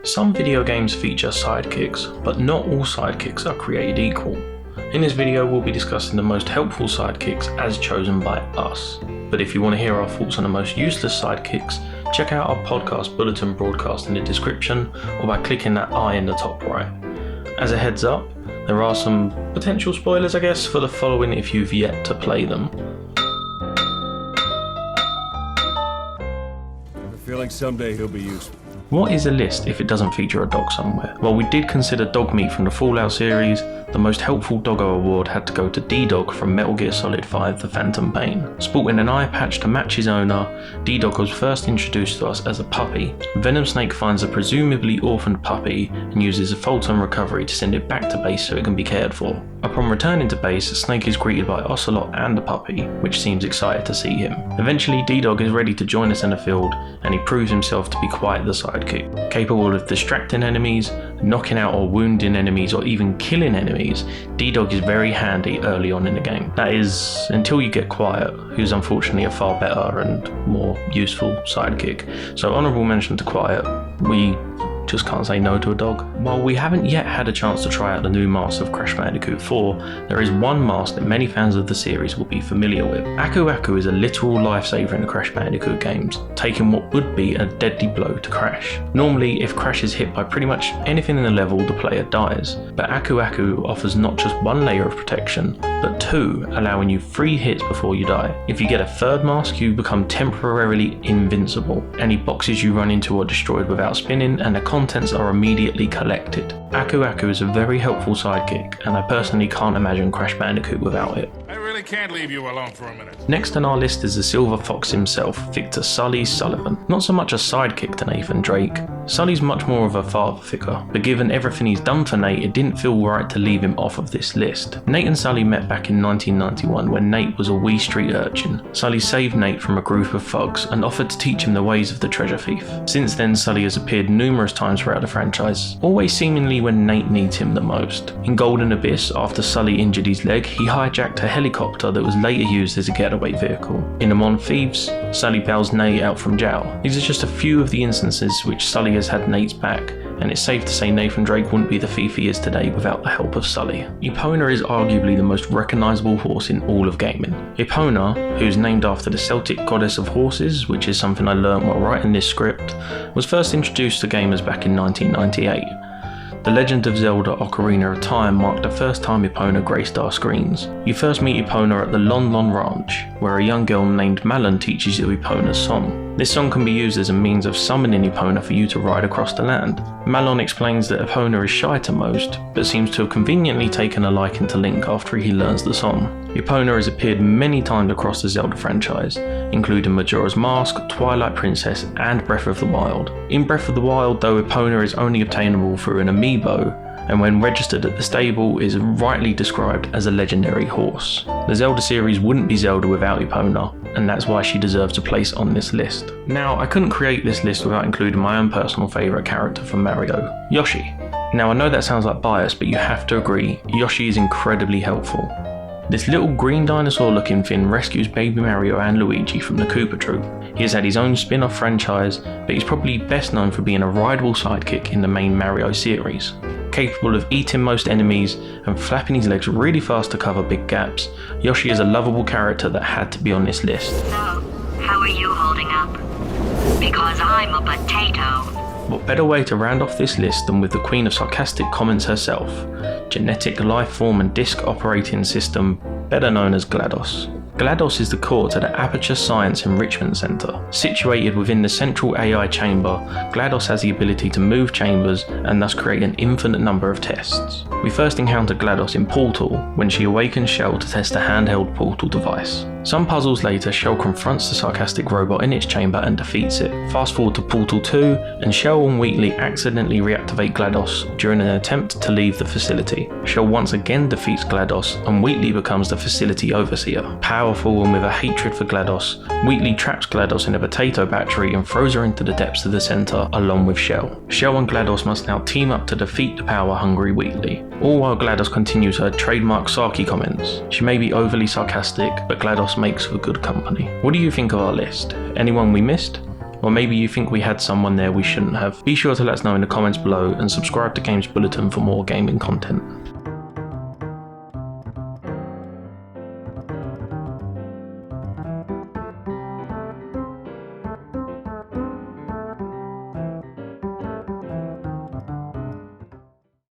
Some video games feature sidekicks, but not all sidekicks are created equal. In this video we'll be discussing the most helpful sidekicks as chosen by us. But if you want to hear our thoughts on the most useless sidekicks, check out our podcast bulletin broadcast in the description or by clicking that I in the top right. As a heads up, there are some potential spoilers I guess for the following if you've yet to play them. I have a feeling someday he'll be useful. What is a list if it doesn't feature a dog somewhere? Well, we did consider dog meat from the Fallout series. The most helpful Doggo award had to go to D-Dog from Metal Gear Solid 5 The Phantom Pain. Sporting an eye patch to match his owner, D-Dog was first introduced to us as a puppy. Venom Snake finds a presumably orphaned puppy and uses a Fulton recovery to send it back to base so it can be cared for. Upon returning to base, Snake is greeted by Ocelot and the puppy, which seems excited to see him. Eventually, D-Dog is ready to join us in the field, and he proves himself to be quite the sidekick. Capable of distracting enemies, knocking out or wounding enemies, or even killing enemies, D-Dog is very handy early on in the game. That is, until you get Quiet, who's unfortunately a far better and more useful sidekick. So honourable mention to Quiet, we just can't say no to a dog. While we haven't yet had a chance to try out the new mask of Crash Bandicoot 4, there is one mask that many fans of the series will be familiar with. Akuaku is a literal lifesaver in the Crash Bandicoot games, taking what would be a deadly blow to Crash. Normally, if Crash is hit by pretty much anything in the level, the player dies, but Akuaku offers not just one layer of protection, but two, allowing you 3 hits before you die. If you get a third mask, you become temporarily invincible. Any boxes you run into are destroyed without spinning, and the contents are immediately collected. Akuaku is a very helpful sidekick, and I personally can't imagine Crash Bandicoot without it. I really can't leave you alone for a minute. Next on our list is the Silver Fox himself, Victor Sullivan. Not so much a sidekick to Nathan Drake. Sully's much more of a father figure, but given everything he's done for Nate, it didn't feel right to leave him off of this list. Nate and Sully met back in 1991 when Nate was a wee street urchin. Sully saved Nate from a group of thugs and offered to teach him the ways of the treasure thief. Since then, Sully has appeared numerous times throughout the franchise, always seemingly when Nate needs him the most. In Golden Abyss, after Sully injured his leg, he hijacked a helicopter that was later used as a getaway vehicle. In Among Thieves, Sully bails Nate out from jail. These are just a few of the instances which Sully has had Nate's back, and it's safe to say Nathan Drake wouldn't be the thief he is today without the help of Sully. Eupona is arguably the most recognisable horse in all of gaming. Eupona, who's named after the Celtic goddess of horses, which is something I learned while writing this script, was first introduced to gamers back in 1998. The Legend of Zelda Ocarina of Time marked the first time Eupona graced our screens. You first meet Eupona at the Lon Lon Ranch, where a young girl named Malon teaches you Eupona's song. This song can be used as a means of summoning Eupona for you to ride across the land. Malon explains that Eupona is shy to most, but seems to have conveniently taken a liking to Link after he learns the song. Eupona has appeared many times across the Zelda franchise, including Majora's Mask, Twilight Princess, and Breath of the Wild. In Breath of the Wild, though, Eupona is only obtainable through an amiibo, and when registered at the stable is rightly described as a legendary horse. The Zelda series wouldn't be Zelda without Eupona, and that's why she deserves a place on this list. Now, I couldn't create this list without including my own personal favourite character from Mario, Yoshi. Now, I know that sounds like bias, but you have to agree, Yoshi is incredibly helpful. This little green dinosaur looking thing rescues baby Mario and Luigi from the Koopa Troop. He has had his own spin-off franchise, but he's probably best known for being a rideable sidekick in the main Mario series. Capable of eating most enemies and flapping his legs really fast to cover big gaps, Yoshi is a lovable character that had to be on this list. So, how are you holding up? Because I'm a potato. What better way to round off this list than with the queen of sarcastic comments herself, genetic life form and disk operating system, better known as Glados. Glados is the core to the Aperture Science Enrichment Center. Situated within the central AI chamber, Glados has the ability to move chambers and thus create an infinite number of tests. We first encounter Glados in Portal when she awakens Shell to test a handheld portal device. Some puzzles later, Shell confronts the sarcastic robot in its chamber and defeats it. Fast forward to Portal 2, and Shell and Wheatley accidentally reactivate Glados during an attempt to leave the facility. Shell once again defeats Glados, and Wheatley becomes the facility overseer. Powerful and with a hatred for Glados, Wheatley traps Glados in a potato battery and throws her into the depths of the center along with Shell. Shell and Glados must now team up to defeat the power-hungry Wheatley. All while Glados continues her trademark Saki comments. She may be overly sarcastic, but Glados makes for good company. What do you think of our list? Anyone we missed? Or maybe you think we had someone there we shouldn't have. Be sure to let us know in the comments below and subscribe to Games Bulletin for more gaming content.